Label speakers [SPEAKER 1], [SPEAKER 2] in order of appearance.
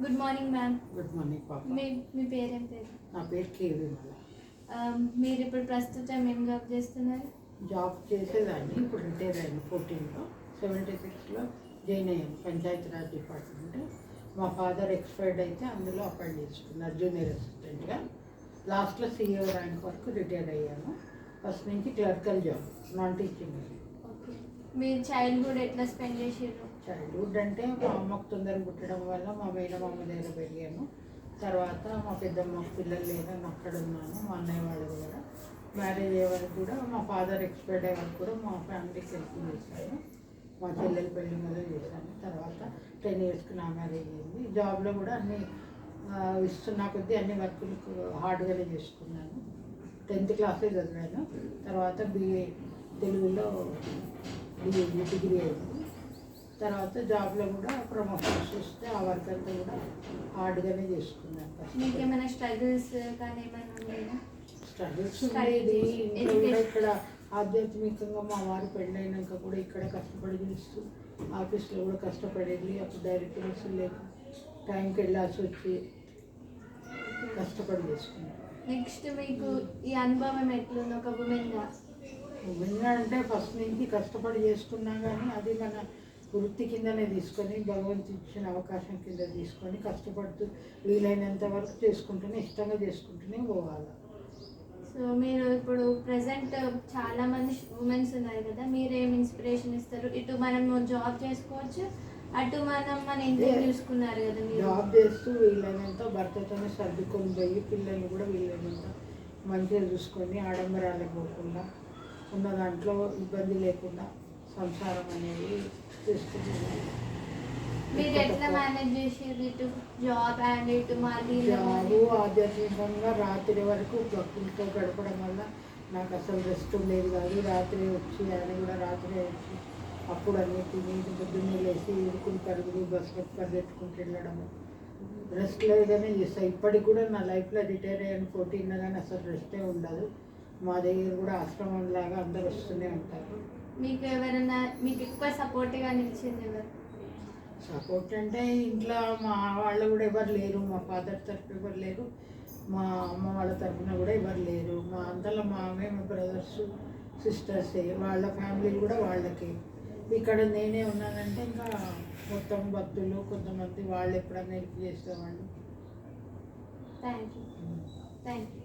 [SPEAKER 1] Good morning ma'am.
[SPEAKER 2] Good morning పాప.
[SPEAKER 1] మీ పేరేం పేరు?
[SPEAKER 2] నా పేరు కేవీ మల్ల.
[SPEAKER 1] మీరు ఇప్పుడు ప్రస్తుతం ఏం జాబ్ చేస్తున్నారు?
[SPEAKER 2] జాబ్ చేసేదాన్ని, ఇప్పుడు రిటైర్ అయ్యాను 14లో. 76లో జాయిన్ అయ్యాను పంచాయతీరాజ్ డిపార్ట్మెంట్. మా ఫాదర్ ఎక్స్పైర్డ్ అయితే అందులో అపాయింట్ చేసుకున్నారు జూనియర్ అసిస్టెంట్గా. లాస్ట్లో CEO ర్యాంక్ వరకు రిటైర్ అయ్యాను. ఫస్ట్ నుంచి clerical job, non teaching.
[SPEAKER 1] Okay. మీరు చైల్డ్హుడ్ ఎట్లా స్పెండ్ చేసారు?
[SPEAKER 2] చైల్డ్హుడ్ అంటే మా అమ్మకు తొందరగా పుట్టడం వల్ల మా మేనమామ దగ్గర పెరిగాను. తర్వాత మా పెద్దమ్మకు పిల్లలు లేదని అక్కడ ఉన్నాను. మా అన్నయ్య వాళ్ళు కూడా మ్యారేజ్ అయ్యే వరకు కూడా, మా ఫాదర్ ఎక్స్పైర్డ్ అయ్యే వరకు కూడా మా ఫ్యామిలీకి హెల్ప్ చేశాను. మా చెల్లెలు పెళ్లి మొదలు చేశాను. తర్వాత 10 ఇయర్స్కి నా మ్యారేజ్ అయింది. జాబ్లో కూడా అన్ని ఇస్తున్న కొద్దీ అన్ని వర్కులు హార్డ్గానే చేసుకున్నాను. 10th క్లాసే చదివాను. తర్వాత BA తెలుగులో డిగ్రీ అయింది. తర్వాత జాబ్లో కూడా ప్రమోషన్స్ వస్తే ఆ వర్క్ అంతా కూడా హార్డ్గానే చేసుకున్నాను.
[SPEAKER 1] మీకు ఏమైనా స్ట్రగుల్స్ కానీ ఏమైనా ఉండేదా?
[SPEAKER 2] స్ట్రగుల్స్ ఉండేది. ఇంట్లో కూడా ఇక్కడ ఆధ్యాత్మికంగా మా వారు పెళ్ళైనాక కూడా ఇక్కడ కష్టపడి చేస్తూ, ఆఫీస్లో కూడా కష్టపడేది. అప్పుడు డైరెక్టర్స్ లేక టైంకి వెళ్ళాల్సి వచ్చి కష్టపడి చేసుకున్నాను.
[SPEAKER 1] నెక్స్ట్ మీకు ఈ అనుభవం ఎట్లుంది ఒక ఉమెన్గా?
[SPEAKER 2] ఉమెన్గా అంటే ఫస్ట్ నుంచి కష్టపడి చేసుకున్నా కానీ అది మన వృత్తి కిందనే తీసుకొని, భగవంతుడు ఇచ్చిన అవకాశం కింద తీసుకొని కష్టపడుతూ వీలైనంత వరకు చేసుకుంటూనే, ఇష్టంగా చేసుకుంటూనే పోవాలి.
[SPEAKER 1] సో మీరు ఇప్పుడు ప్రజెంట్ చాలా మంది ఉమెన్స్ ఉన్నారు కదా, మీరేం ఇన్స్పిరేషన్ ఇస్తారు? ఇటు మనం జాబ్ చేసుకోవచ్చు, అటు మన ఇంట్లో చూసుకున్నారు కదా, మీరు
[SPEAKER 2] జాబ్ చేస్తూ వీలైనంత భర్తతోనే సర్దుకొని పోయి పిల్లల్ని కూడా వీలైనంత మంచిగా చూసుకొని, ఆడంబరాలకు పోకుండా, ఉన్న దాంట్లో ఇబ్బంది లేకుండా సంసారం అనేది చేసుకుంటున్నాను.
[SPEAKER 1] మీరు ఎట్లా మేనేజ్ చేసేది ఇటు జాబ్ అండ్ ఇటు మళ్ళీ?
[SPEAKER 2] జాబు ఆధ్యాత్మికంగా రాత్రి వరకు భక్తులతో గడపడం వల్ల నాకు అసలు రెస్ట్ ఉండేది కాదు. రాత్రి వచ్చి ఆయన కూడా రాత్రి వచ్చి అప్పుడు అన్నీ తిని పొద్దున్నే లేచి ఇరుకులు పరుగులు బస్సులకు పరిగెట్టుకుంటూ వెళ్ళడము, రెస్ట్ లేదని చేస్తాను. ఇప్పటికి కూడా నా లైఫ్లో రిటైర్ అయ్యాను 14 కానీ అసలు రెస్టే ఉండదు. మా దగ్గర కూడా ఆశ్రమం లాగా అందరు వస్తూనే ఉంటారు.
[SPEAKER 1] మీకు ఎవరైనా మీకు ఎక్కువ సపోర్ట్గా నిలిచింది ఎవరు?
[SPEAKER 2] సపోర్ట్ అంటే ఇంట్లో మా వాళ్ళు కూడా ఎవరు లేరు. మా ఫాదర్ తరఫున ఎవరు లేరు, మా అమ్మ వాళ్ళ తరఫున కూడా ఎవరు లేరు. మా అంతలో మేము బ్రదర్స్ సిస్టర్సే, వాళ్ళ ఫ్యామిలీ కూడా వాళ్ళకి. ఇక్కడ నేనే ఉన్నానంటే ఇంకా మొత్తం భక్తులు కొంతమంది వాళ్ళు ఎప్పుడన్నా హెల్ప్ చేసేవాళ్ళు.
[SPEAKER 1] Thank you.